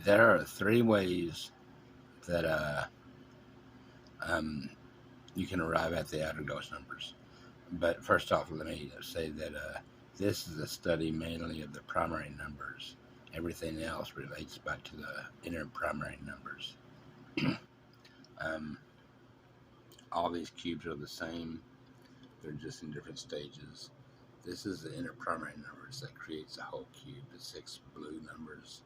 There are three ways that you can arrive at the outer ghost numbers. But first off, let me say that this is a study mainly of the primary numbers. Everything else relates back to the inner primary numbers. um, all these cubes are the same. They're just in different stages. This is the inner primary numbers that creates a whole cube, the 6 blue numbers.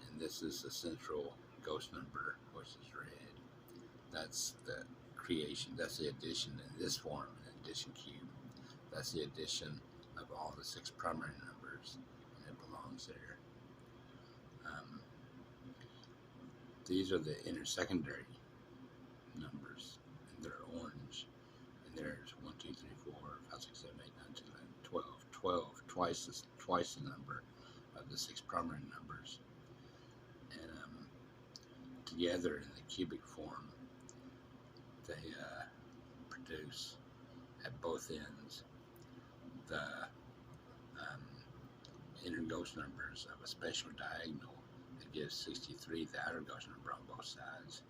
And this is the central ghost number, which is red. That's the creation. That's the addition in this form, an addition cube. That's the addition of all the 6 primary numbers, and it belongs there. These are the inner secondary numbers, and they're orange. And there's 1, 2, 3, 4, 5, 6, 7, 8, 9, 10, 11, 12. 12, twice the number of the 6 primary numbers. And together in the cubic form, they produce at both ends the inner ghost numbers of a special diagonal that gives 63, the outer ghost number on both sides.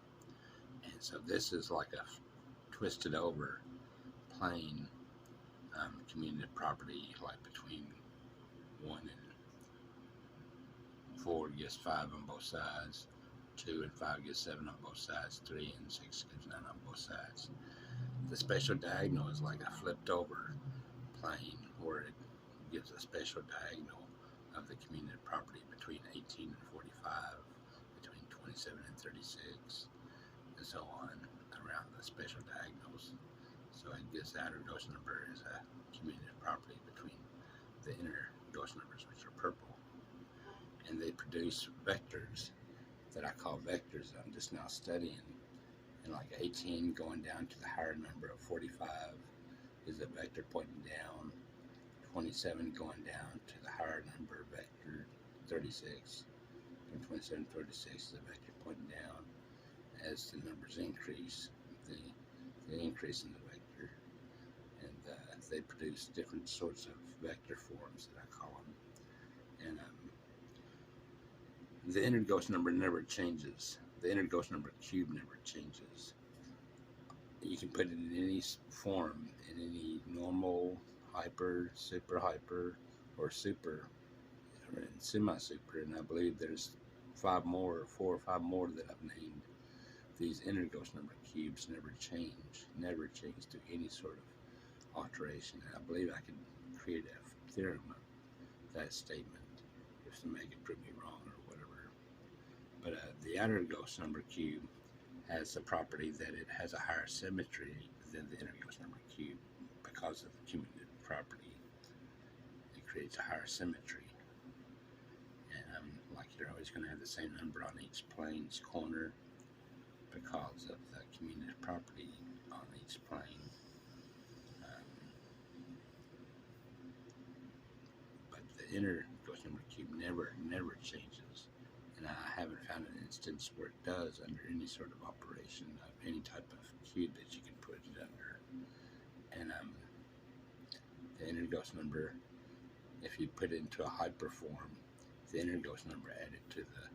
And so this is like a twisted over plane community property, like between 1 and 4 gives 5 on both sides, 2 and 5 gives 7 on both sides, 3 and 6 gives 9 on both sides. The special diagonal is like a flipped over plane where it gives a special diagonal of the community property between 18 and 45, between 27 and 36, and so on around the special diagonals. So it gives the outer ghost number as a community property between the inner ghost numbers, which are purple. And they produce vectors that I call vectors that I'm just now studying. And like 18 going down to the higher number of 45 is a vector pointing down. 27 going down to the higher number, vector 36. From 27 to 36 is a vector pointing down. As the numbers increase, the increase in the vector. And they produce different sorts of vector forms that I call them. And the inner ghost number never changes. The inner ghost number cube never changes. You can put it in any form, in any normal, hyper, super hyper, or super, or in semi-super, and I believe there's 4 or 5 more that I've named. These inner ghost number cubes never change to any sort of alteration. And I believe I could create a theorem of that statement if somebody could prove me wrong or whatever. But the outer ghost number cube has the property that it has a higher symmetry than the inner ghost number cube because of the cumulative property. It creates a higher symmetry. And like you're always going to have the same number on each plane's corner because of the cumulative property on each plane. But the inner ghost number cube never changes. And I haven't found an instance where it does under any sort of operation of any type of cube that you can put it under. And the inner ghost number, if you put it into a hyperform, the inner ghost number added to the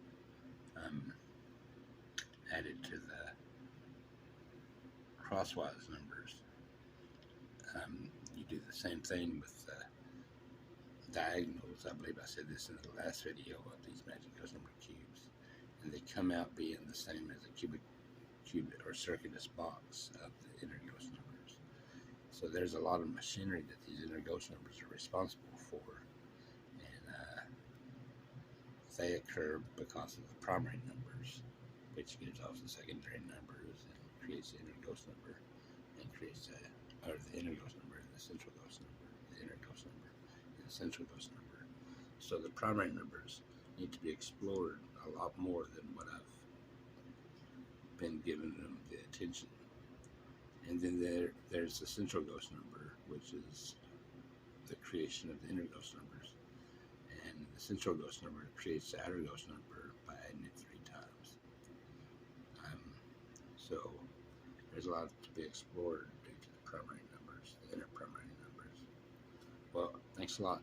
crosswise numbers. You do the same thing with the diagonals. I believe I said this in the last video of these magic ghost number cubes, and they come out being the same as a cubic or circuitous box of the inner ghost numbers. So there's a lot of machinery that these inner ghost numbers are responsible for, and they occur because of the primary numbers, which gives off the secondary numbers and creates the inner ghost number, and creates the inner ghost number and the central ghost number, the inner ghost number and the central ghost number. So the primary numbers need to be explored a lot more than what I've been giving them the attention. And then there's the central ghost number, which is the creation of the inner ghost numbers. And the central ghost number creates the outer ghost number by adding it 3 times. So there's a lot to be explored due to the primary numbers, the inner primary numbers. Well, thanks a lot.